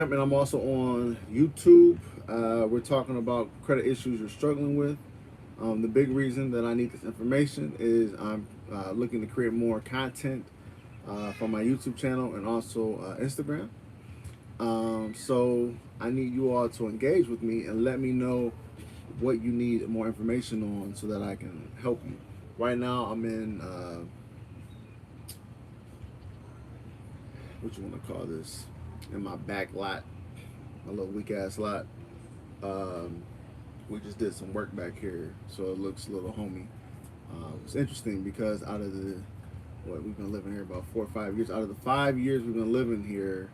And I'm also on YouTube. We're talking about credit issues you're struggling with. The big reason that I need this information is I'm looking to create more content from my YouTube channel and also Instagram. So I need you all to engage with me and let me know what you need more information on so that I can help you. Right now, I'm in what you want to call this, in my back lot, my little weak ass lot. Um, we just did some work back here, so it looks a little homey. It's interesting because out of the what we've been living here about 4 or 5 years. Out of the 5 years we've been living here,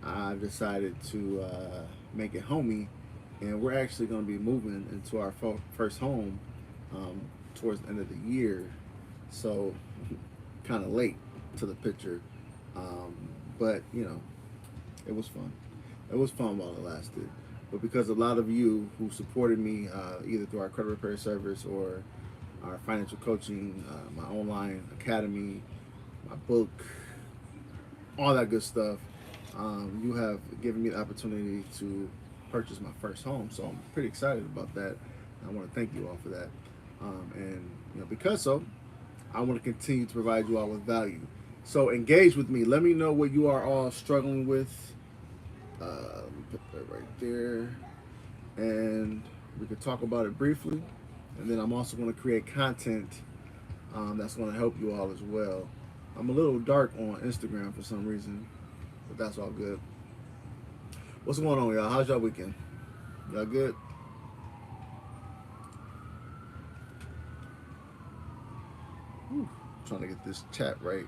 I've decided to make it homey, and we're actually going to be moving into our first home towards the end of the year. So, kind of late to the picture, um, but it was fun. It was fun while it lasted. But because a lot of you who supported me either through our credit repair service or our financial coaching, my online academy, my book, all that good stuff, you have given me the opportunity to purchase my first home. So I'm pretty excited about that. I want to thank you all for that. And because so, I want to continue to provide you all with value. So engage with me. Let me know what you are all struggling with. Let me put that right there, and we could talk about it briefly. And then I'm also going to create content that's going to help you all as well. I'm a little dark on Instagram for some reason, but that's all good. What's going on, y'all? How's y'all weekend? Y'all good? Whew. Trying to get this chat right.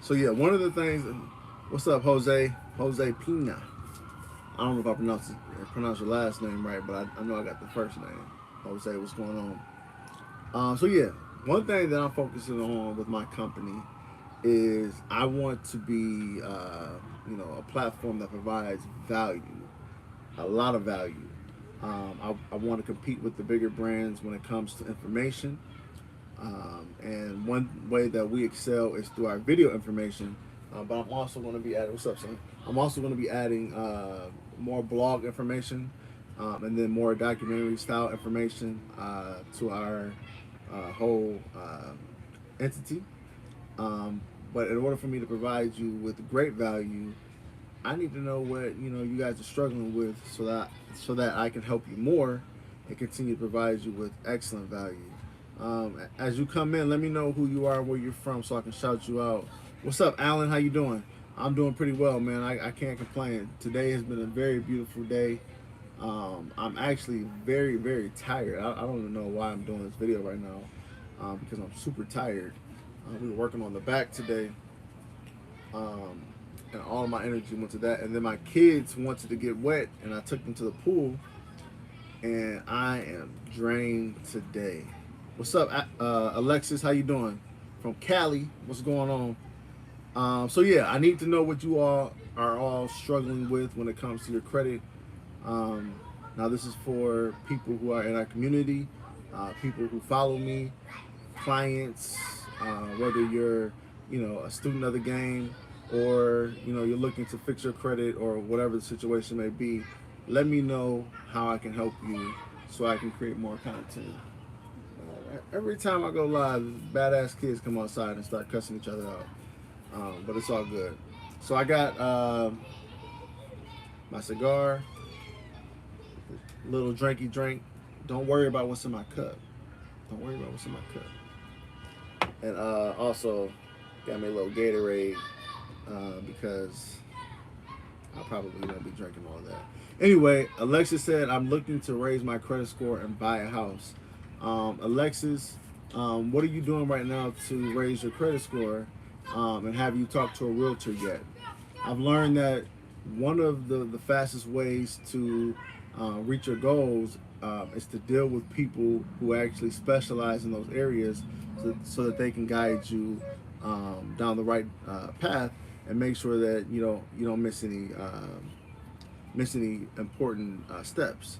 So yeah, one of the things. What's up, Jose? Jose Pina. I don't know if I pronounce your last name right, but I know I got the first name. Jose, what's going on? So yeah, one thing that I'm focusing on with my company is I want to be, a platform that provides value, a lot of value. I want to compete with the bigger brands when it comes to information. And one way that we excel is through our video information. But I'm also going to be adding, what's up, son? I'm also going to be adding more blog information and then more documentary style information to our whole entity. But in order for me to provide you with great value, I need to know what you guys are struggling with, so that I can help you more and continue to provide you with excellent value. As you come in, let me know who you are, where you're from, so I can shout you out. What's up, Alan? How you doing? I'm doing pretty well, man. I can't complain. Today has been a very beautiful day. I'm actually very, very tired. I don't even know why I'm doing this video right now because I'm super tired. We were working on the back today, um, and all of my energy went to that. And then my kids wanted to get wet, and I took them to the pool, and I am drained today. What's up, Alexis? How you doing? From Cali. What's going on? So yeah, I need to know what you all are all struggling with when it comes to your credit. Um, Now this is for people who are in our community, people who follow me, clients, whether you're, a student of the game or, you're looking to fix your credit or whatever the situation may be. Let me know how I can help you so I can create more content. Every time I go live, badass kids come outside and start cussing each other out. But it's all good. So I got my cigar, little drinky drink. Don't worry about what's in my cup. Don't worry about what's in my cup. And also got me a little Gatorade because I probably won't be drinking all that. Anyway, Alexis said I'm looking to raise my credit score and buy a house. Alexis, what are you doing right now to raise your credit score? And have you talked to a realtor yet? I've learned that one of the fastest ways to reach your goals is to deal with people who actually specialize in those areas so that they can guide you down the right path and make sure that you don't miss any important steps.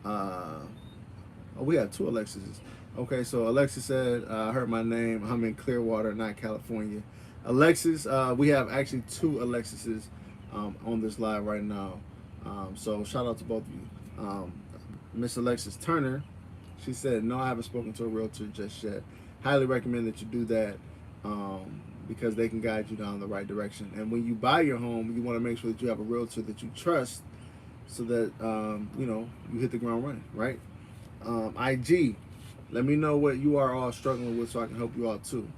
Oh, we have two Alexises. Okay, so Alexis said, I heard my name. I'm in Clearwater, not California. Alexis, we have actually two Alexises on this live right now. So shout out to both of you. Miss Alexis Turner, she said, no, I haven't spoken to a realtor just yet. Highly recommend that you do that because they can guide you down the right direction. And when you buy your home, you want to make sure that you have a realtor that you trust so that, you hit the ground running, right? IG, let me know what you are all struggling with so I can help you out too.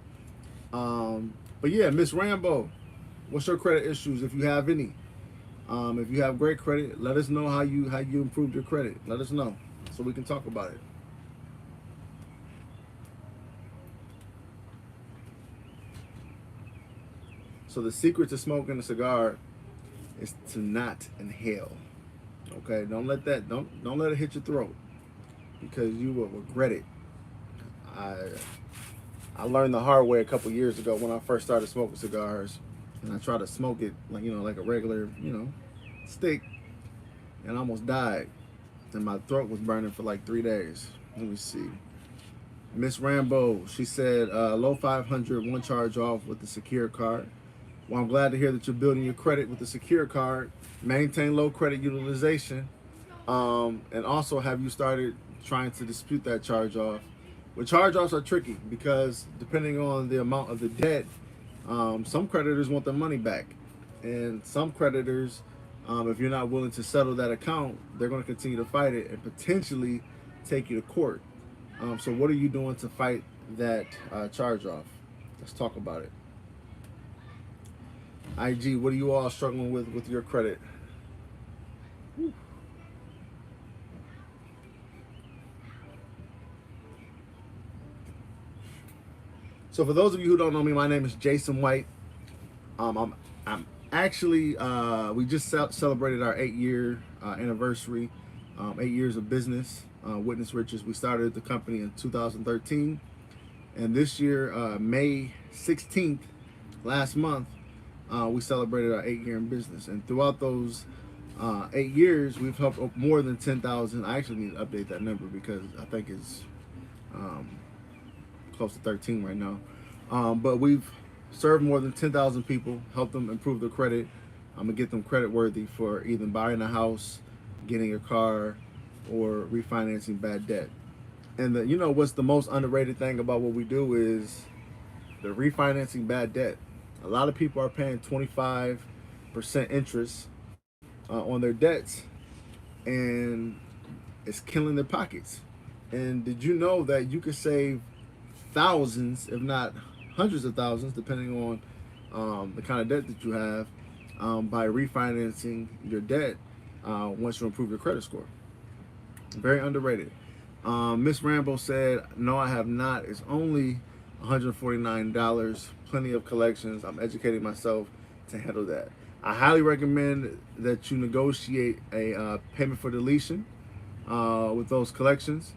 But yeah, Miss Rambo, what's your credit issues if you have any? If you have great credit, let us know how you improved your credit. Let us know so we can talk about it. So the secret to smoking a cigar is to not inhale. Okay, don't let it hit your throat because you will regret it. I I learned the hard way a couple years ago when I first started smoking cigars, and I tried to smoke it like a regular stick, and I almost died, and my throat was burning for like 3 days. Let me see. Miss Rambo, she said low 500, one charge off with the secure card. Well, I'm glad to hear that you're building your credit with the secure card. Maintain low credit utilization. And also, have you started trying to dispute that charge off? Well, charge offs are tricky because depending on the amount of the debt, some creditors want their money back. And some creditors, if you're not willing to settle that account, they're going to continue to fight it and potentially take you to court. So, what are you doing to fight that charge off? Let's talk about it. IG, what are you all struggling with your credit? Whew. So for those of you who don't know me, my name is Jason White. I'm actually we just celebrated our 8-year anniversary, 8 years of business. Witness Riches. We started the company in 2013, and this year, May 16th, last month, we celebrated our 8 year in business. And throughout those 8 years, we've helped more than 10,000. I actually need to update that number because I think it's close to 13 right now. But we've served more than 10,000 people, helped them improve their credit. I'm gonna get them credit worthy for either buying a house, getting a car, or refinancing bad debt. And what's the most underrated thing about what we do is the refinancing bad debt. A lot of people are paying 25% interest on their debts, and it's killing their pockets. And did you know that you could save thousands, if not hundreds of thousands, depending on the kind of debt that you have, by refinancing your debt once you improve your credit score? Very underrated. Miss Rambo said, no, I have not. It's only $149. Plenty of collections. I'm educating myself to handle that. I highly recommend that you negotiate a payment for deletion with those collections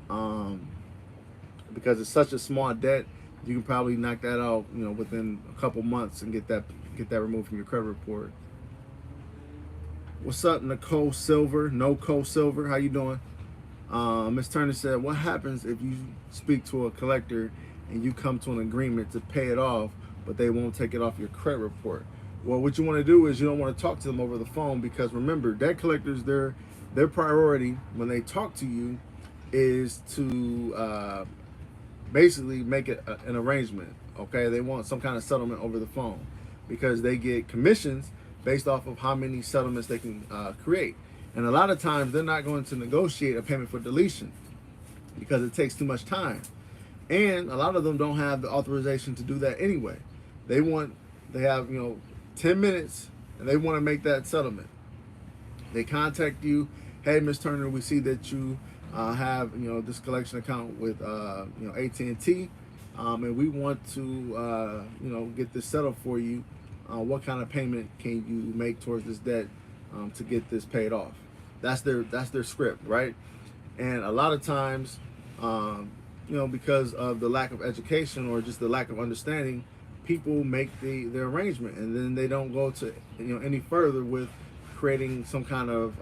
because it's such a small debt. You can probably knock that out, within a couple months and get that removed from your credit report. What's up, Nicole Silver? No Cole Silver, how you doing? Ms. Turner said, what happens if you speak to a collector and you come to an agreement to pay it off, but they won't take it off your credit report? Well, what you want to do is you don't want to talk to them over the phone because remember, debt collectors, their priority when they talk to you is to basically make it an arrangement. Okay, they want some kind of settlement over the phone because they get commissions based off of how many settlements they can create. And a lot of times they're not going to negotiate a payment for deletion because it takes too much time. And a lot of them don't have the authorization to do that anyway. They have 10 minutes and they want to make that settlement. They contact you, hey, Ms. Turner, we see that you have this collection account with AT&T, and we want to get this settled for you. What kind of payment can you make towards this debt to get this paid off? That's their script, right? And a lot of times, because of the lack of education or just the lack of understanding, people make the arrangement and then they don't go to any further with creating some kind of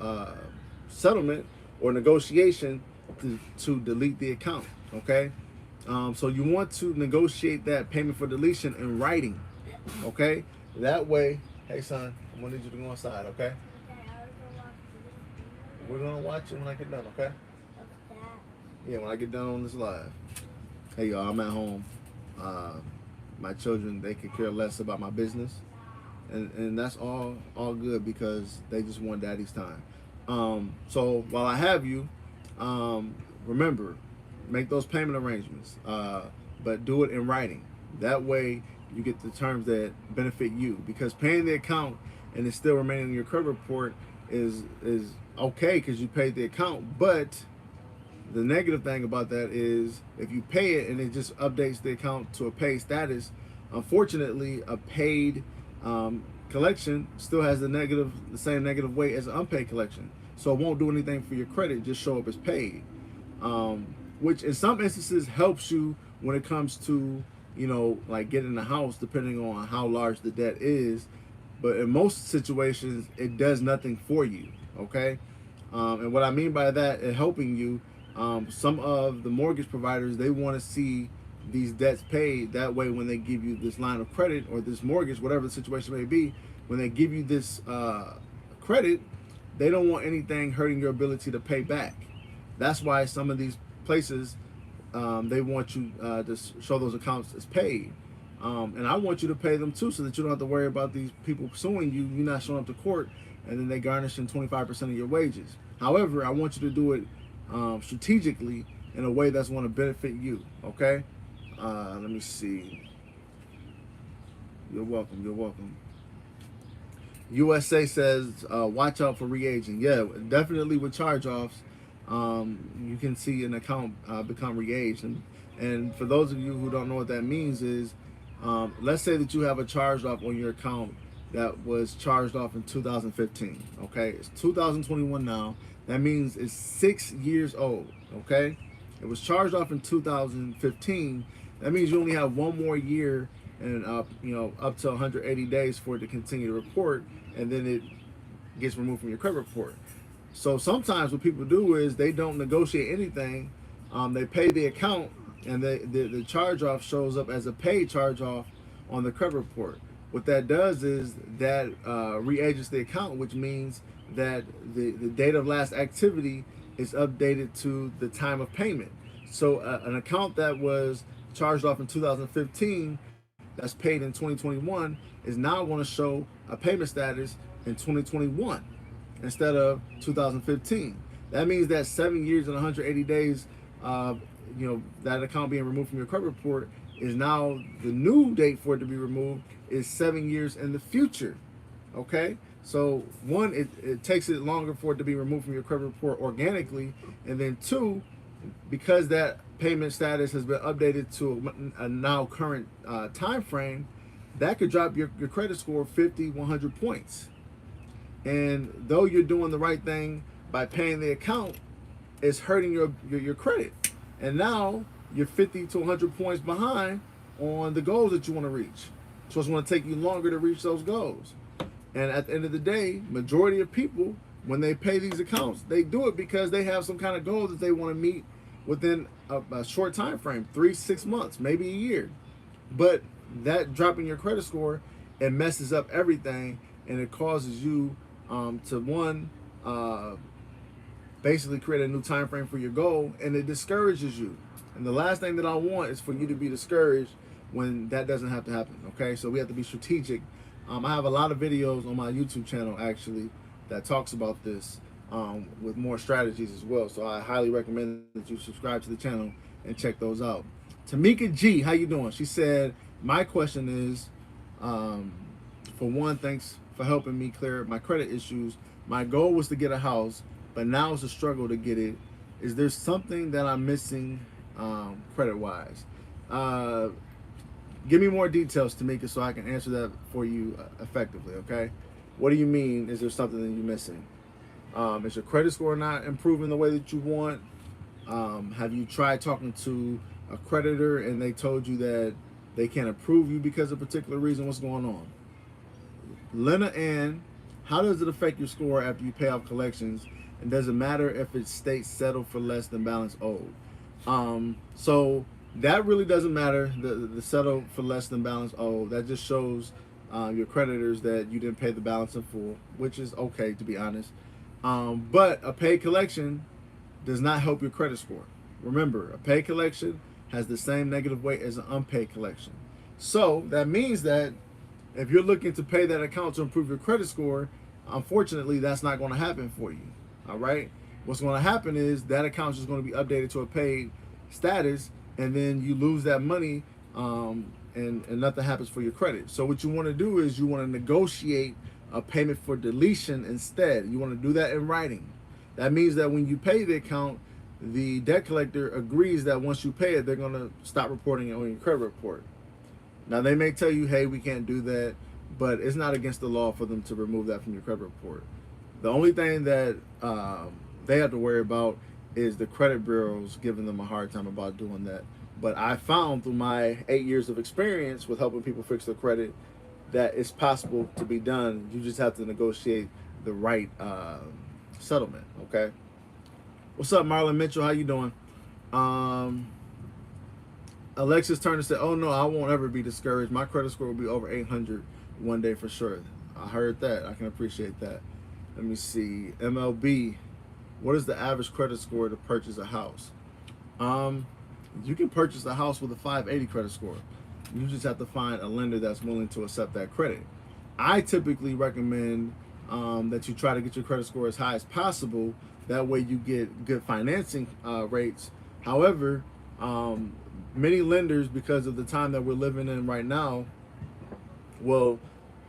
settlement or negotiation to delete the account. Okay, so you want to negotiate that payment for deletion in writing. Okay, that way, hey son, I'm gonna need you to go inside. Okay, we're gonna watch it when I get done. Okay, yeah, when I get done on this live. Hey y'all, I'm at home. Uh, my children, they could care less about my business, and that's all good because they just want daddy's time. So while I have you, um, remember, make those payment arrangements, but do it in writing. That way, you get the terms that benefit you. Because paying the account and it's still remaining in your credit report is okay because you paid the account. But the negative thing about that is if you pay it and it just updates the account to a paid status, unfortunately, a paid collection still has the same negative weight as an unpaid collection. So it won't do anything for your credit, just show up as paid. Which in some instances helps you when it comes to, like getting a house, depending on how large the debt is. But in most situations, it does nothing for you. Okay. And what I mean by that, in helping you, some of the mortgage providers, they want to see these debts paid. That way, when they give you this line of credit or this mortgage, whatever the situation may be, when they give you this credit, they don't want anything hurting your ability to pay back. That's why some of these places, they want you to show those accounts as paid. And I want you to pay them too, so that you don't have to worry about these people suing you. You're not showing up to court, and then they garnishing 25% of your wages. However, I want you to do it strategically in a way that's going to benefit you. Okay. Let me see. You're welcome. You're welcome. USA says, watch out for re-aging. Yeah, definitely with charge-offs, you can see an account become re-aged. And for those of you who don't know what that means is, let's say that you have a charge-off on your account that was charged off in 2015. Okay, it's 2021 now. That means it's 6 years old. Okay, it was charged off in 2015. That means you only have one more year and up to 180 days for it to continue to report, and then it gets removed from your credit report. So sometimes what people do is they don't negotiate anything. They pay the account, and the charge off shows up as a paid charge off on the credit report. What that does is that re-agents the account, which means that the date of last activity is updated to the time of payment. So an account that was charged off in 2015 that's paid in 2021 is now going to show a payment status in 2021 instead of 2015. That means that 7 years and 180 days, that account being removed from your credit report is now the new date for it to be removed is 7 years in the future. Okay, so one, it takes it longer for it to be removed from your credit report organically, and then two, because that payment status has been updated to a now current time frame, that could drop your credit score 50, 100 points. And though you're doing the right thing by paying the account, it's hurting your credit. And now you're 50 to 100 points behind on the goals that you want to reach. So it's going to take you longer to reach those goals. And at the end of the day, majority of people, when they pay these accounts, they do it because they have some kind of goal that they want to meet within a short time frame, 3-6 months, maybe a year. But that dropping your credit score, it messes up everything, and it causes you to basically create a new time frame for your goal, and it discourages you. And the last thing that I want is for you to be discouraged when that doesn't have to happen. Okay, so we have to be strategic. I have a lot of videos on my YouTube channel actually that talks about this with more strategies as well. So I highly recommend that you subscribe to the channel and check those out. Tamika G, how you doing? She said, my question is, for one, thanks for helping me clear my credit issues. My goal was to get a house, but now it's a struggle to get it. Is there something that I'm missing credit-wise? Give me more details, Tamika, so I can answer that for you effectively, okay? What do you mean, is there something that you're missing? Is your credit score not improving the way that you want? Have you tried talking to a creditor and they told you that they can't approve you because of a particular reason? What's going on? Lena Ann, how does it affect your score after you pay off collections? And does it matter if it states settled for less than balance owed? So that really doesn't matter. The settle for less than balance. Oh, that just shows your creditors that you didn't pay the balance in full, which is okay, to be honest. But a paid collection does not help your credit score. Remember, a paid collection has the same negative weight as an unpaid collection. So that means that if you're looking to pay that account to improve your credit score, unfortunately, that's not going to happen for you. All right. What's going to happen is that account is going to be updated to a paid status, and then you lose that money, and nothing happens for your credit. So what you want to do is you want to negotiate a payment for deletion instead. You want to do that in writing. That means that when you pay the account, the debt collector agrees that once you pay it, they're going to stop reporting it on your credit report. Now, they may tell you, hey, we can't do that, but it's not against the law for them to remove that from your credit report. The only thing that they have to worry about is the credit bureaus giving them a hard time about doing that. But I found through my 8 years of experience with helping people fix their credit that it's possible to be done. You just have to negotiate the right settlement, okay? What's up, Marlon Mitchell? How you doing? Alexis Turner said, "Oh no, I won't ever be discouraged. My credit score will be over 800 one day for sure." I heard that. I can appreciate that. Let me see. MLB, what is the average credit score to purchase a house? You can purchase a house with a 580 credit score. You just have to find a lender that's willing to accept that credit. I typically recommend that you try to get your credit score as high as possible. That way you get good financing rates. However, many lenders, because of the time that we're living in right now, well,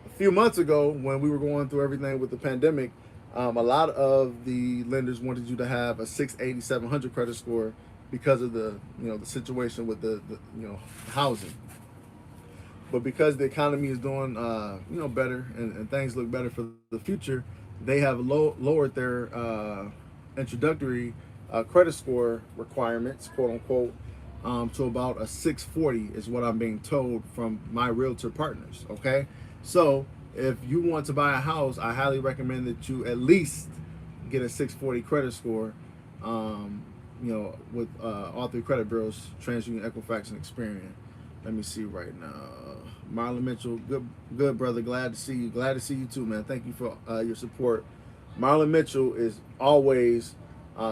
a few months ago when we were going through everything with the pandemic, a lot of the lenders wanted you to have a 680, 700 credit score because of the the situation with the housing. But because the economy is doing better, and things look better for the future, they have lowered their introductory credit score requirements, quote unquote, to about a 640 is what I'm being told from my realtor partners. Okay, so if you want to buy a house, I highly recommend that you at least get a 640 credit score. With all three credit bureaus, TransUnion, Equifax, and Experian. Let me see right now. Marlon Mitchell, good brother. Glad to see you. Glad to see you too, man. Thank you for your support. Marlon Mitchell is always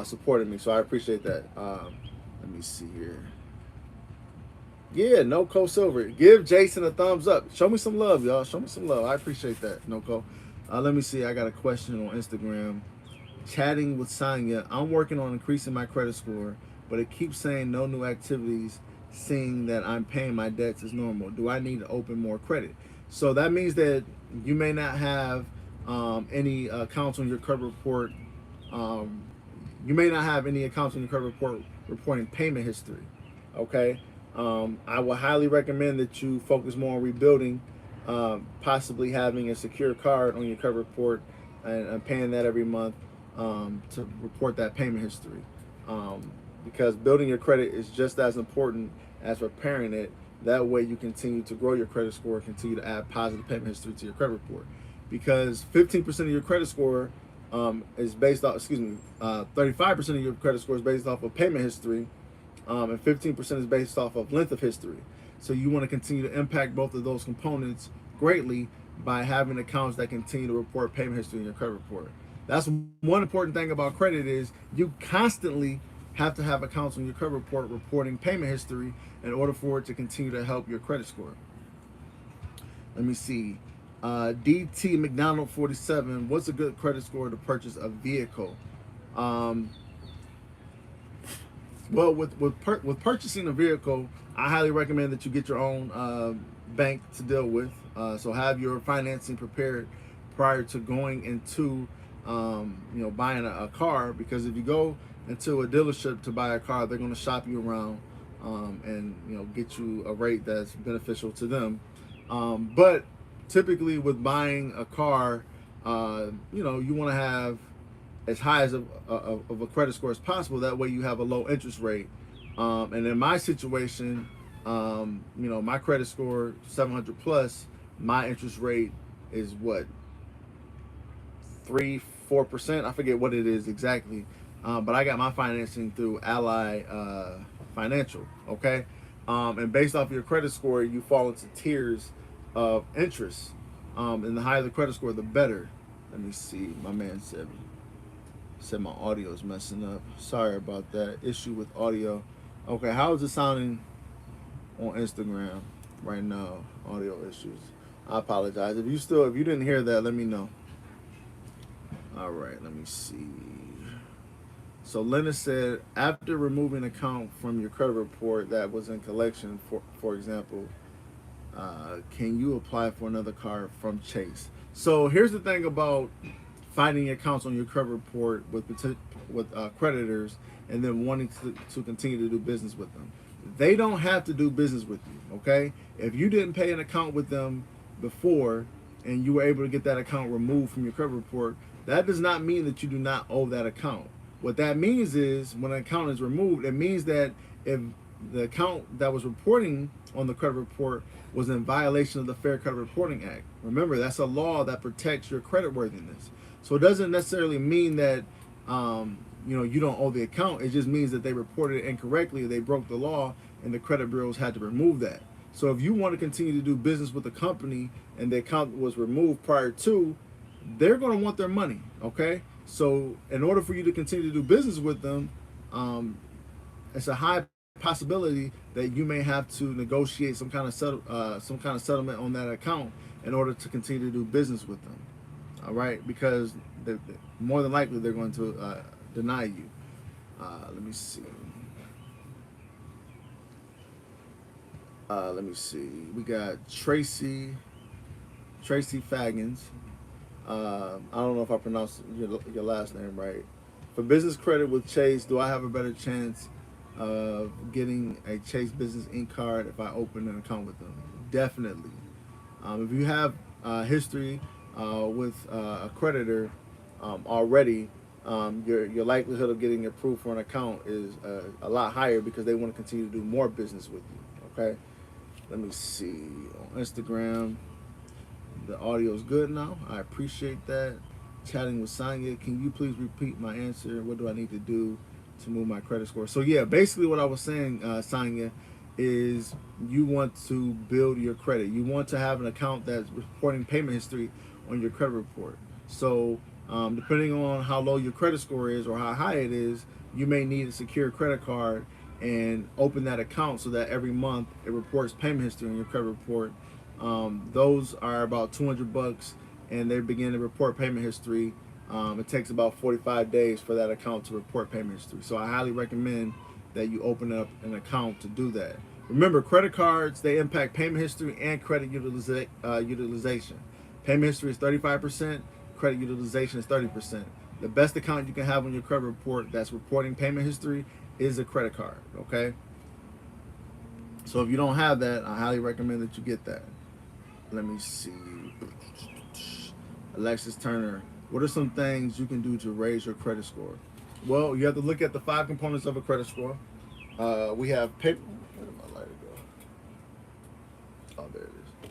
supporting me, so I appreciate that. Let me see here. Yeah, Noco Silver. Give Jason a thumbs up. Show me some love, y'all. Show me some love. I appreciate that, Noco. Let me see. I got a question on Instagram. Chatting with Sonya. I'm working on increasing my credit score, but it keeps saying no new activities, seeing that I'm paying my debts as normal. Do I need to open more credit? So that means that you may not have any accounts on your credit report. You may not have any accounts on your credit report reporting payment history. Okay. I would highly recommend that you focus more on rebuilding, possibly having a secure card on your credit report and paying that every month to report that payment history. Because building your credit is just as important as repairing it. That way you continue to grow your credit score, continue to add positive payment history to your credit report. Because 15% of your credit score is based off, 35% of your credit score is based off of payment history, and 15% is based off of length of history. So you want to continue to impact both of those components greatly by having accounts that continue to report payment history in your credit report. That's one important thing about credit is you constantly have to have accounts on your credit report reporting payment history in order for it to continue to help your credit score. Let me see. DT McDonald 47. What's a good credit score to purchase a vehicle? Well, with purchasing a vehicle, I highly recommend that you get your own bank to deal with. So have your financing prepared prior to going into buying a car, because if you go into a dealership to buy a car, they're going to shop you around and get you a rate that's beneficial to them. But typically with buying a car, you want to have as high as of a credit score as possible. That way you have a low interest rate. And in my situation, my credit score 700 plus, my interest rate is what, 3-4%. I forget what it is exactly. but I got my financing through Ally Financial. Okay, and based off your credit score, you fall into tiers of interest. And the higher the credit score, the better. Let me see. My man said my audio is messing up. Sorry about that. Issue with audio. Okay, how is it sounding on Instagram right now? Audio issues. I apologize. If you didn't hear that, let me know. All right, let me see. So Linda said, after removing an account from your credit report that was in collection, for example, can you apply for another card from Chase? So here's the thing about finding accounts on your credit report with creditors and then wanting to continue to do business with them. They don't have to do business with you, okay? If you didn't pay an account with them before and you were able to get that account removed from your credit report, that does not mean that you do not owe that account. What that means is when an account is removed, it means that if the account that was reporting on the credit report was in violation of the Fair Credit Reporting Act. Remember, that's a law that protects your credit worthiness. So it doesn't necessarily mean that you don't owe the account. It just means that they reported it incorrectly, they broke the law, and the credit bureaus had to remove that. So if you want to continue to do business with the company and the account was removed prior to, they're going to want their money, okay? So in order for you to continue to do business with them, it's a high possibility that you may have to negotiate some kind of settlement on that account in order to continue to do business with them. All right, because more than likely they're going to deny you. Let me see. We got Tracy Faggins. I don't know if I pronounced your last name right. For business credit with Chase, do I have a better chance of getting a Chase Business Inc. card if I open an account with them? Definitely. If you have history with a creditor already, your likelihood of getting approved for an account is a lot higher because they want to continue to do more business with you. Okay. Let me see on Instagram. The audio is good now. I appreciate that. Chatting with Sonia. Can you please repeat my answer? What do I need to do to move my credit score? So yeah, basically what I was saying, Sonia, is you want to build your credit. You want to have an account that's reporting payment history on your credit report. So depending on how low your credit score is or how high it is, you may need a secure credit card and open that account so that every month it reports payment history on your credit report. Those are about $200, and they begin to report payment history. It takes about 45 days for that account to report payment history. So I highly recommend that you open up an account to do that. Remember, credit cards, they impact payment history and credit utilization. Payment history is 35%, credit utilization is 30%. The best account you can have on your credit report that's reporting payment history is a credit card, okay? So if you don't have that, I highly recommend that you get that. Let me see. Alexis Turner, what are some things you can do to raise your credit score? Well, you have to look at the 5 components of a credit score. We have paper. Where did my lighter go? Oh, there it is.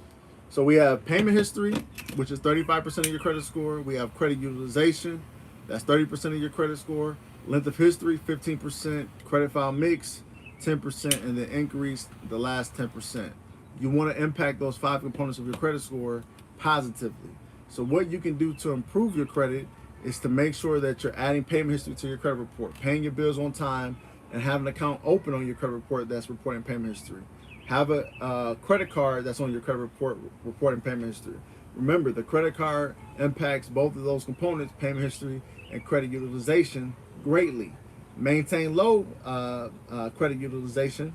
So we have payment history, which is 35% of your credit score. We have credit utilization, that's 30% of your credit score. Length of history, 15%. Credit file mix, 10%, and then increase the last 10%. You want to impact those 5 components of your credit score positively. So what you can do to improve your credit is to make sure that you're adding payment history to your credit report, paying your bills on time, and have an account open on your credit report that's reporting payment history. Have a credit card that's on your credit report reporting payment history. Remember, the credit card impacts both of those components, payment history and credit utilization, greatly. Maintain low credit utilization,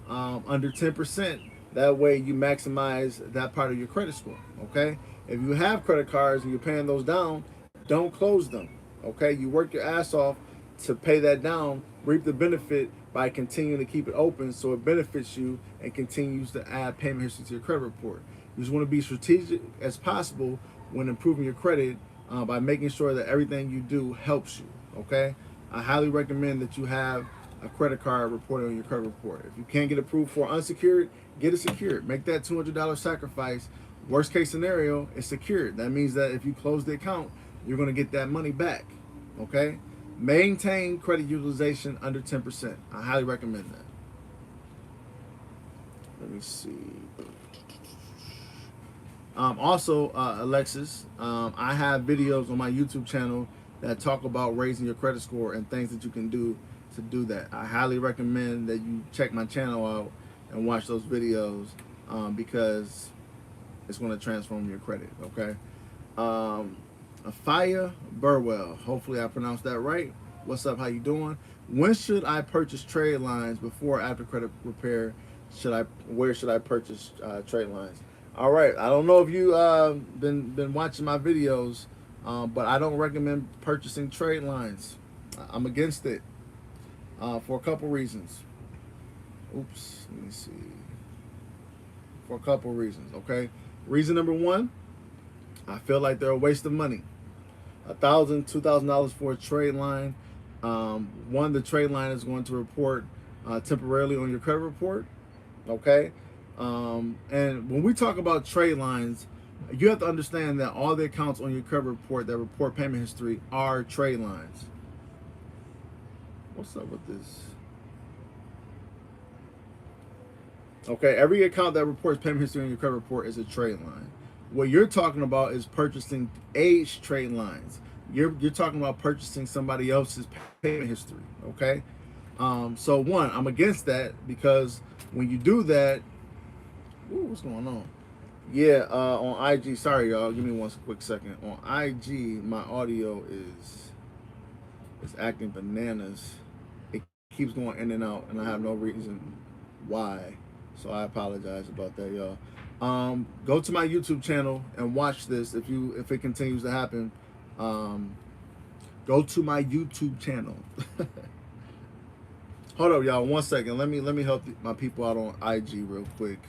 under 10%. That way you maximize that part of your credit score, okay? If you have credit cards and you're paying those down, don't close them, okay? You work your ass off to pay that down, reap the benefit by continuing to keep it open so it benefits you and continues to add payment history to your credit report. You just want to be strategic as possible when improving your credit by making sure that everything you do helps you, okay? I highly recommend that you have a credit card reported on your credit report. If you can't get approved for unsecured, get it secured. Make that $200 sacrifice. Worst case scenario, it's secured. That means that if you close the account, you're going to get that money back, okay? Maintain credit utilization under 10%. I highly recommend that. Let me see. Also, Alexis, I have videos on my YouTube channel that talk about raising your credit score and things that you can do to do that. I highly recommend that you check my channel out and watch those videos because it's going to transform your credit. Okay. Afia Burwell. Hopefully, I pronounced that right. What's up? How you doing? When should I purchase trade lines before or after credit repair? Where should I purchase trade lines? All right. I don't know if you been watching my videos, but I don't recommend purchasing trade lines. I'm against it for a couple reasons. Oops. Let me see. For a couple reasons. Okay. Reason number one, I feel like they're a waste of money. $1,000, $2,000 for a trade line. One, the trade line is going to report temporarily on your credit report. Okay. And when we talk about trade lines, you have to understand that all the accounts on your credit report that report payment history are trade lines. What's up with this? Okay, every account that reports payment history on your credit report is a trade line. What you're talking about is purchasing aged trade lines. You're talking about purchasing somebody else's payment history. Okay, so one, I'm against that because when you do that, ooh, what's going on? Yeah, on IG. Sorry, y'all. Give me one quick second. On IG, my audio is acting bananas. It keeps going in and out, and I have no reason why. So I apologize about that, y'all. Go to my YouTube channel and watch this if it continues to happen. Go to my YouTube channel. Hold up, y'all. 1 second. Let me help my people out on IG real quick.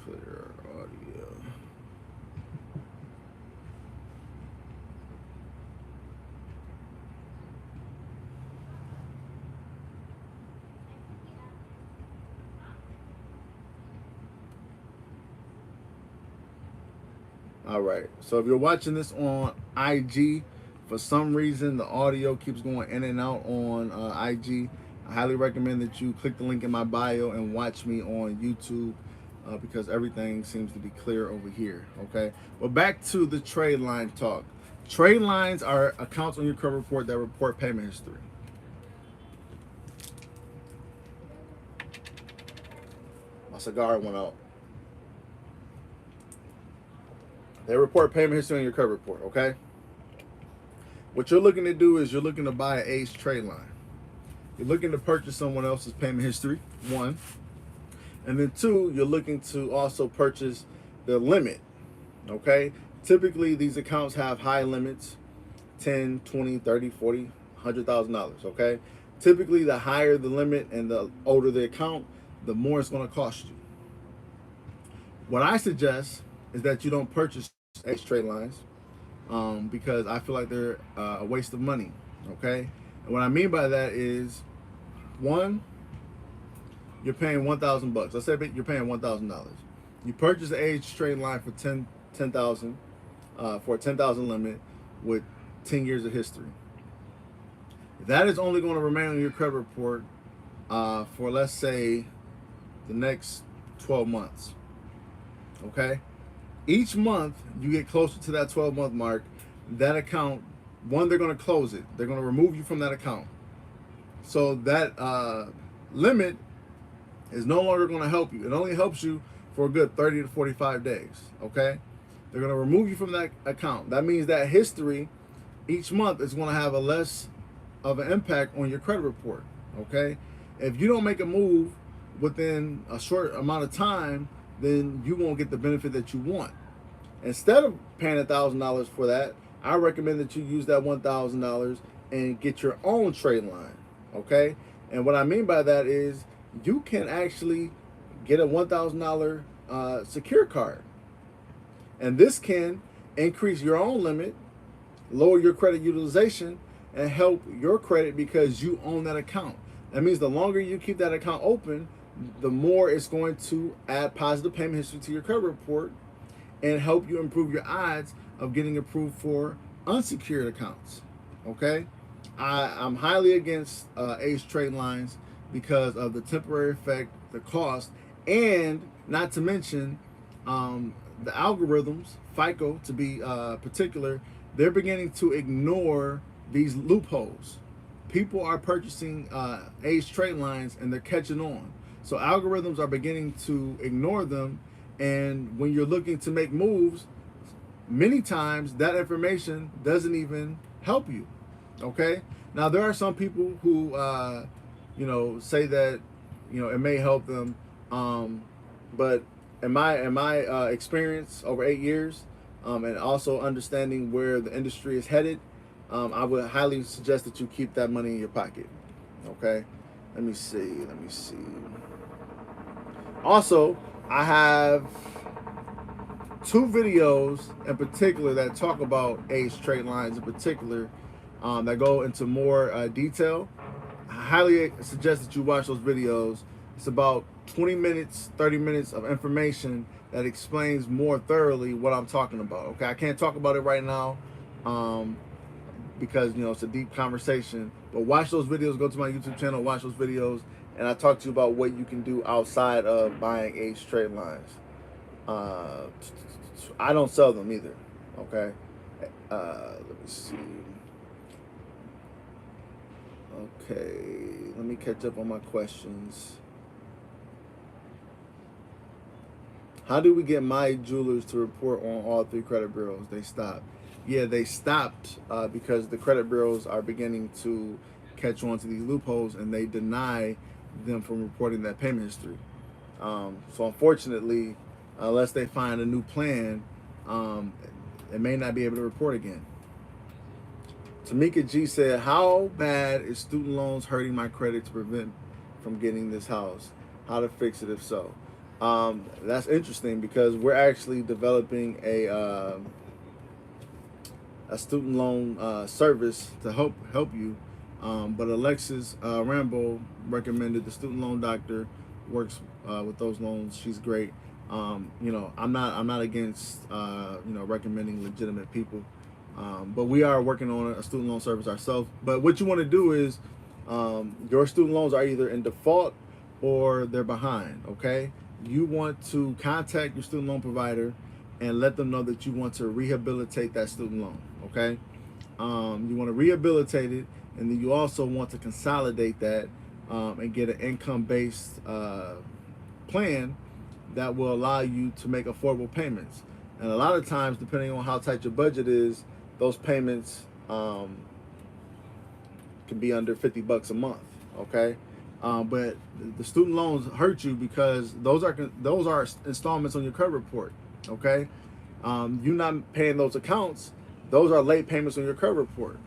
Clear audio. All right. So if you're watching this on IG, for some reason the audio keeps going in and out on IG, I highly recommend that you click the link in my bio and watch me on YouTube because everything seems to be clear over here. Okay. Well, back to the trade line talk. Trade lines are accounts on your credit report that report payment history. My cigar went out. They report payment history on your credit report, okay? What you're looking to do is you're looking to buy an aged trade line. You're looking to purchase someone else's payment history, one. And then two, you're looking to also purchase the limit, okay? Typically, these accounts have high limits, 10, 20, 30, 40, $100,000, okay? Typically, the higher the limit and the older the account, the more it's going to cost you. What I suggest is that you don't purchase aged trade lines because I feel like they're a waste of money, okay? And what I mean by that is, one, you're paying $1,000. Let's say you're paying $1,000. You purchase an aged trade line for $10,000 for a $10,000 limit with 10 years of history. That is only going to remain on your credit report for, let's say, the next 12 months, okay? Each month you get closer to that 12-month mark, that account, one, they're going to close it. They're going to remove you from that account. So that limit is no longer going to help you. It only helps you for a good 30 to 45 days, okay? They're going to remove you from that account. That means that history each month is going to have a less of an impact on your credit report, okay? If you don't make a move within a short amount of time, then you won't get the benefit that you want. Instead of paying $1,000 for that, I recommend that you use that $1,000 and get your own trade line, okay? And what I mean by that is you can actually get a $1,000 secure card. And this can increase your own limit, lower your credit utilization, and help your credit because you own that account. That means the longer you keep that account open, the more it's going to add positive payment history to your credit report and help you improve your odds of getting approved for unsecured accounts. Okay, I'm highly against Ace trade lines because of the temporary effect, the cost, and not to mention the algorithms, FICO to be particular, they're beginning to ignore these loopholes. People are purchasing Ace trade lines and they're catching on. So algorithms are beginning to ignore them. And when you're looking to make moves, many times that information doesn't even help you. Okay. Now there are some people who, say that, it may help them, but in my experience over 8 years, and also understanding where the industry is headed, I would highly suggest that you keep that money in your pocket. Okay. Let me see. Also, I have 2 videos in particular that talk about Ace trade lines in particular, that go into more detail. I highly suggest that you watch those videos. It's about 20 minutes, 30 minutes of information that explains more thoroughly what I'm talking about. Okay, I can't talk about it right now because it's a deep conversation. But watch those videos. Go to my YouTube channel, watch those videos, and I talk to you about what you can do outside of buying Ace trade lines. I don't sell them either. Okay. Let me see. Okay, let me catch up on my questions. How do we get my jewelers to report on all 3 credit bureaus? They stopped. Yeah, they stopped because the credit bureaus are beginning to catch on to these loopholes and they deny them from reporting that payment history. So unfortunately, unless they find a new plan, it may not be able to report again. Tamika G said, how bad is student loans hurting my credit to prevent from getting this house? How to fix it if so? That's interesting because we're actually developing a student loan service to help you. But Alexis Rambo recommended the student loan doctor, works with those loans. She's great. I'm not against recommending legitimate people. But we are working on a student loan service ourselves. But what you want to do is your student loans are either in default or they're behind, okay? You want to contact your student loan provider and let them know that you want to rehabilitate that student loan, okay? You want to rehabilitate it, and then you also want to consolidate that and get an income-based plan that will allow you to make affordable payments. And a lot of times, depending on how tight your budget is, those payments can be under $50 a month. Okay, but the student loans hurt you because those are installments on your credit report. Okay, you're not paying those accounts; those are late payments on your credit report.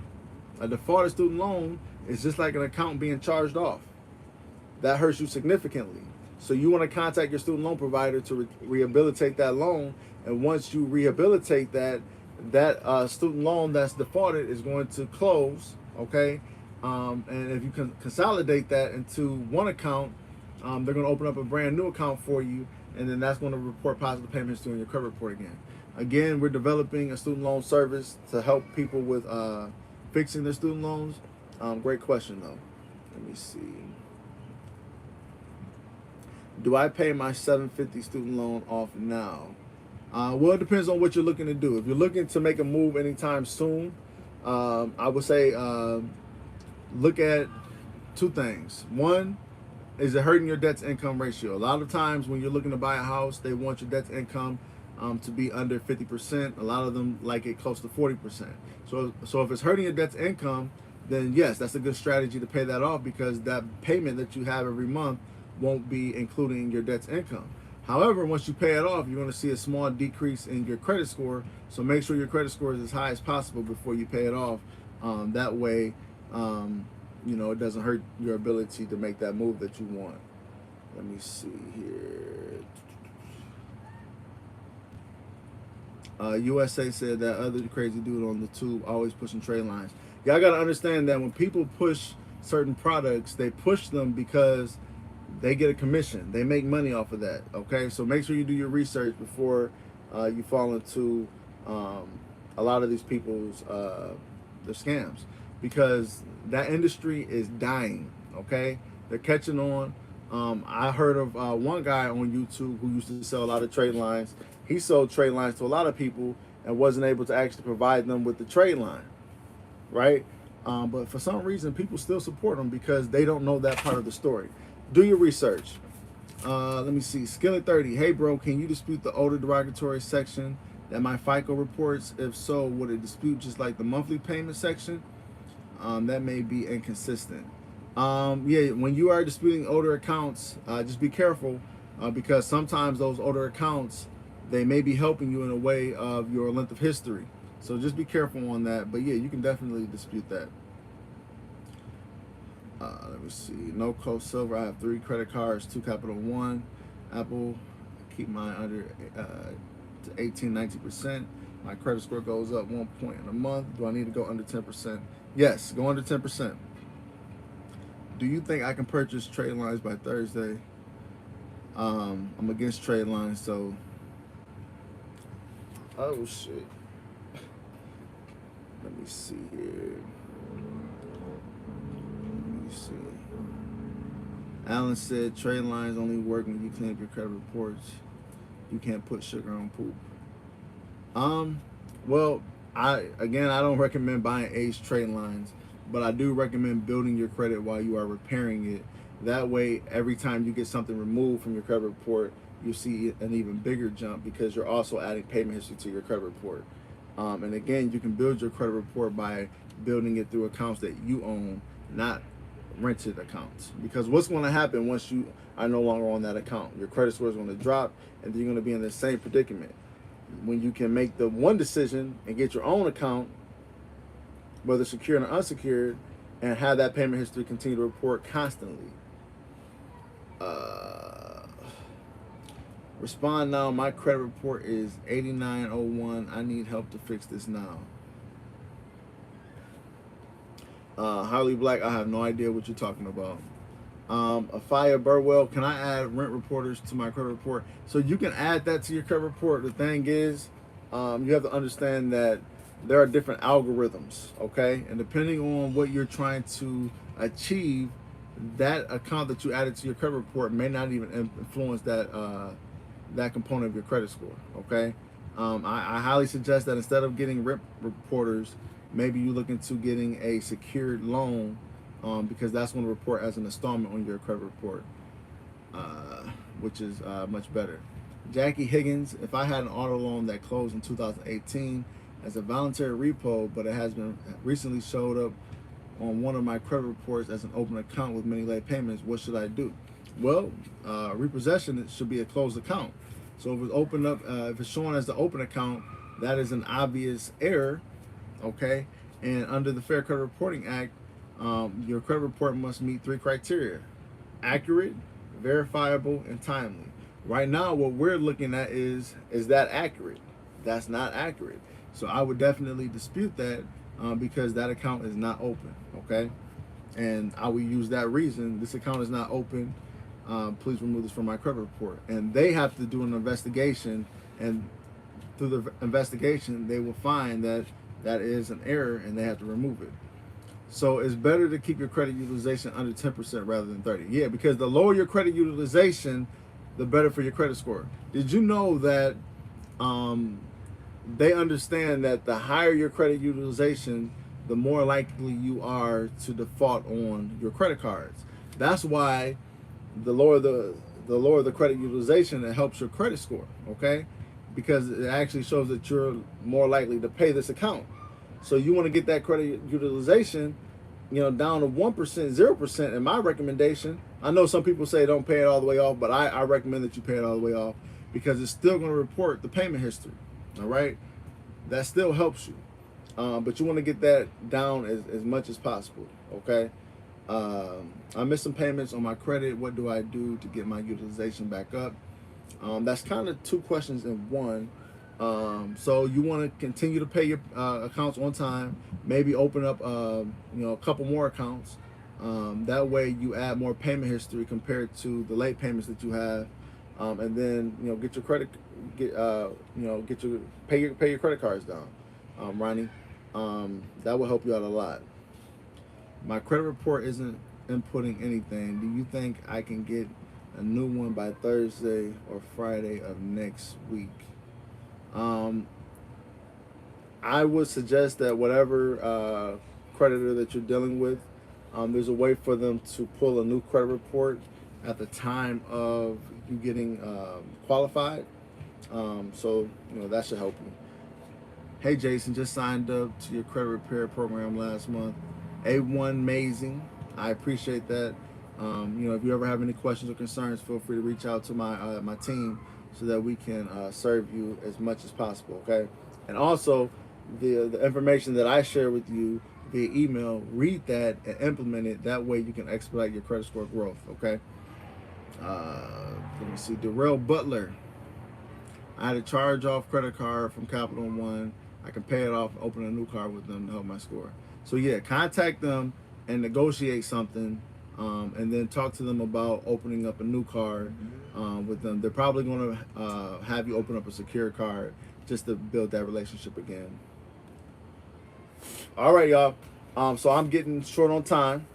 A defaulted student loan is just like an account being charged off. That hurts you significantly. So you want to contact your student loan provider to rehabilitate that loan. And once you rehabilitate that student loan that's defaulted is going to close, okay? And if you can consolidate that into one account, they're going to open up a brand new account for you, and then that's going to report positive payments to your credit report again. Again, we're developing a student loan service to help people with fixing their student loans. Great question, though. Let me see. Do I pay my $750 student loan off now? Well, it depends on what you're looking to do. If you're looking to make a move anytime soon, I would say look at 2 things. One, is it hurting your debt to income ratio? A lot of times when you're looking to buy a house, they want your debt to income to be under 50%. A lot of them like it close to 40%. So if it's hurting your debt to income, then yes, that's a good strategy to pay that off, because that payment that you have every month won't be including your debt to income. However, once you pay it off, you're going to see a small decrease in your credit score. So make sure your credit score is as high as possible before you pay it off. That way, it doesn't hurt your ability to make that move that you want. Let me see here. USA said that other crazy dude on the tube always pushing trade lines. Y'all got to understand that when people push certain products, they push them because they get a commission. They make money off of that. Okay, so make sure you do your research before you fall into um, a lot of these people's the scams, because that industry is dying. Okay, they're catching on. I heard of one guy on YouTube who used to sell a lot of trade lines. He sold trade lines to a lot of people and wasn't able to actually provide them with the trade line, right? But for some reason, people still support them because they don't know that part of the story. Do your research. Let me see. Skillet 30. Hey, bro, can you dispute the older derogatory section that my FICO reports? If so, would it dispute just like the monthly payment section? That may be inconsistent. Yeah, when you are disputing older accounts, just be careful because sometimes those older accounts, they may be helping you in a way of your length of history. So just be careful on that. But yeah, you can definitely dispute that. Let me see. No Coast Silver. I have 3 credit cards, 2 Capital One. Apple, keep mine under to 18, 19%. My credit score goes up 1 point in a month. Do I need to go under 10%? Yes, go under 10%. Do you think I can purchase trade lines by Thursday? I'm against trade lines, so. Oh shit. Let me see here. Let me see. Alan said trade lines only work when you clean up your credit reports. You can't put sugar on poop. Well, I don't recommend buying aged trade lines, but I do recommend building your credit while you are repairing it. That way, every time you get something removed from your credit report, you see an even bigger jump because you're also adding payment history to your credit report. And again, you can build your credit report by building it through accounts that you own, not rented accounts. Because what's going to happen once you are no longer on that account? Your credit score is going to drop, and then you're going to be in the same predicament. When you can make the one decision and get your own account, whether secured or unsecured, and have that payment history continue to report constantly. Respond now. My credit report is 8901. I need help to fix this now. Harley Black, I have no idea what you're talking about. Afia Burwell, can I add rent reporters to my credit report? So you can add that to your credit report. The thing is, you have to understand that there are different algorithms, okay? And depending on what you're trying to achieve, that account that you added to your credit report may not even influence that component of your credit score, okay? I highly suggest that instead of getting rent reporters, maybe you look into getting a secured loan, because that's going to report as an installment on your credit report, which is much better. Jackie Higgins, if I had an auto loan that closed in 2018 as a voluntary repo, but it has been recently showed up on one of my credit reports as an open account with many late payments, what should I do? Well, repossession, it should be a closed account. So if it's open up, if it's shown as the open account, that is an obvious error, okay? And under the Fair Credit Reporting Act, your credit report must meet 3 criteria: accurate, verifiable, and timely. Right now, what we're looking at is that accurate? That's not accurate. So I would definitely dispute that because that account is not open, okay? And I will use that reason. This account is not open. Please remove this from my credit report. And they have to do an investigation, and through the investigation, they will find that that is an error and they have to remove it. So it's better to keep your credit utilization under 10% rather than 30. Yeah, because the lower your credit utilization, the better for your credit score. Did you know that they understand that the higher your credit utilization, the more likely you are to default on your credit cards? That's why the lower the credit utilization, it helps your credit score, okay? Because it actually shows that you're more likely to pay this account. So you want to get that credit utilization, down to 1%, 0%. And my recommendation, I know some people say don't pay it all the way off, but I recommend that you pay it all the way off because it's still going to report the payment history. All right, that still helps you, but you want to get that down as much as possible. Okay. I missed some payments on my credit. What do I do to get my utilization back up? That's kind of 2 questions in one. So you want to continue to pay your accounts on time. Maybe open up, a couple more accounts, That way you add more payment history compared to the late payments that you have, and then get your credit, get your pay your credit cards down, Ronnie. That will help you out a lot. My credit report isn't inputting anything. Do you think I can get a new one by Thursday or Friday of next week? Um, I would suggest that whatever creditor that you're dealing with, there's a way for them to pull a new credit report at the time of you getting qualified. So that should help you. Hey Jason, just signed up to your credit repair program last month. A1 amazing. I appreciate that. If you ever have any questions or concerns, feel free to reach out to my team so that we can serve you as much as possible. Okay, and also the information that I share with you via email, read that and implement it. That way you can expedite your credit score growth. Okay. Let me see. Darrell Butler. I had a charge off credit card from Capital One. I can pay it off and open a new card with them to help my score. So yeah, contact them and negotiate something, and then talk to them about opening up a new card with them. They're probably going to have you open up a secure card just to build that relationship again. All right, y'all. So I'm getting short on time.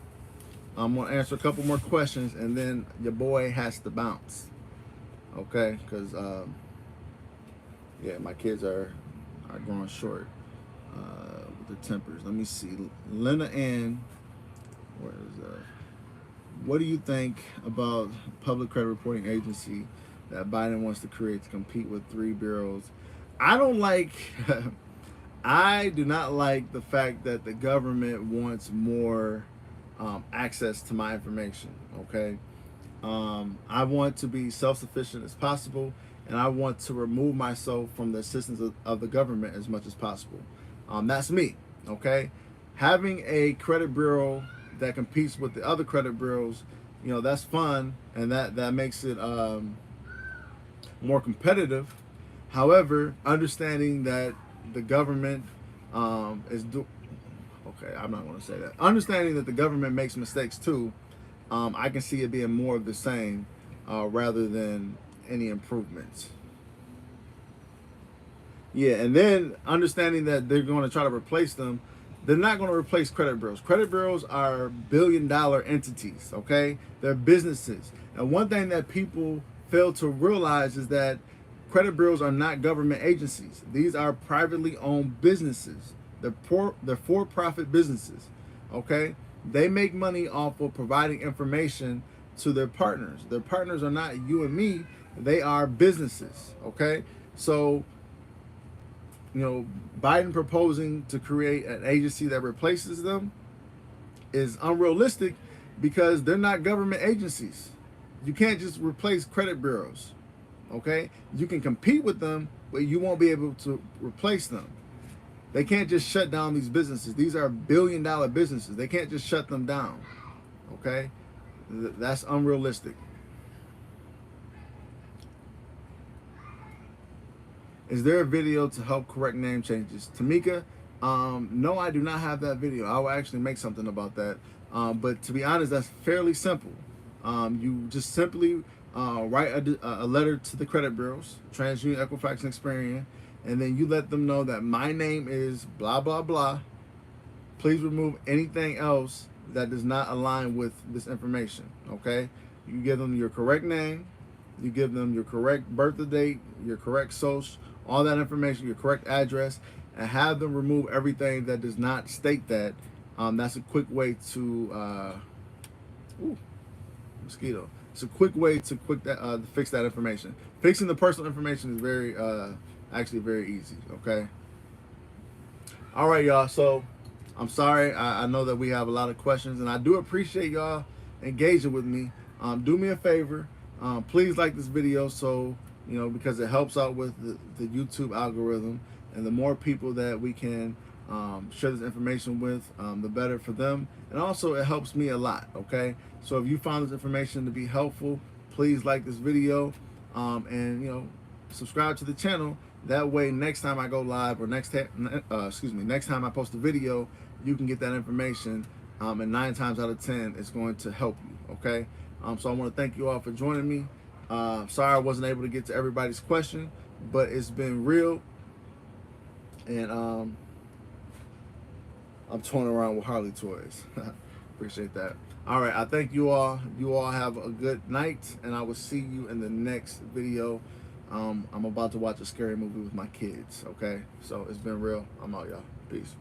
I'm going to answer a couple more questions, and then your boy has to bounce. Okay? Because, yeah, my kids are growing short with their tempers. Let me see. Lena Ann, where is that? What do you think about public credit reporting agency that Biden wants to create to compete with 3 bureaus? I don't like, I do not like the fact that the government wants more access to my information, okay? I want to be self-sufficient as possible, and I want to remove myself from the assistance of the government as much as possible. That's me, okay? Having a credit bureau that competes with the other credit bureaus, that's fun, and that makes it more competitive. However, understanding that the government okay, I'm not going to say that. Understanding that the government makes mistakes too, I can see it being more of the same rather than any improvements. Yeah, and then understanding that they're going to try to replace them. They're not going to replace credit bureaus. Credit bureaus are billion-dollar entities, okay? They're businesses. And one thing that people fail to realize is that credit bureaus are not government agencies. These are privately owned businesses. They're for-profit businesses, okay? They make money off of providing information to their partners. Their partners are not you and me. They are businesses, okay? So, Biden proposing to create an agency that replaces them is unrealistic because they're not government agencies. You can't just replace credit bureaus, okay? You can compete with them, but you won't be able to replace them. They can't just shut down these businesses. These are billion-dollar businesses. They can't just shut them down, okay? That's unrealistic. Is there a video to help correct name changes? Tamika, no, I do not have that video. I will actually make something about that. But to be honest, that's fairly simple. You just simply write a letter to the credit bureaus, TransUnion, Equifax, and Experian, and then you let them know that my name is blah, blah, blah. Please remove anything else that does not align with this information, okay? You give them your correct name, you give them your correct birthday date, your correct social, all that information, your correct address, and have them remove everything that does not state that. That's a quick way to, mosquito. It's a quick way to fix that information. Fixing the personal information is very, actually very easy, okay? All right, y'all, so I'm sorry. I know that we have a lot of questions, and I do appreciate y'all engaging with me. Do me a favor. Please like this video because it helps out with the YouTube algorithm, and the more people that we can share this information with, the better for them, and also it helps me a lot, okay? So if you found this information to be helpful, please like this video, and subscribe to the channel. That way next time I go live, or next time I post a video, you can get that information And 9 times out of 10, it's going to help you. Okay. So I want to thank you all for joining me. Sorry I wasn't able to get to everybody's question, but it's been real. And I'm toying around with Harley toys. Appreciate that. All right, I thank you all. You all have a good night, and I will see you in the next video. I'm about to watch a scary movie with my kids. Okay, so it's been real. I'm out, y'all. Peace.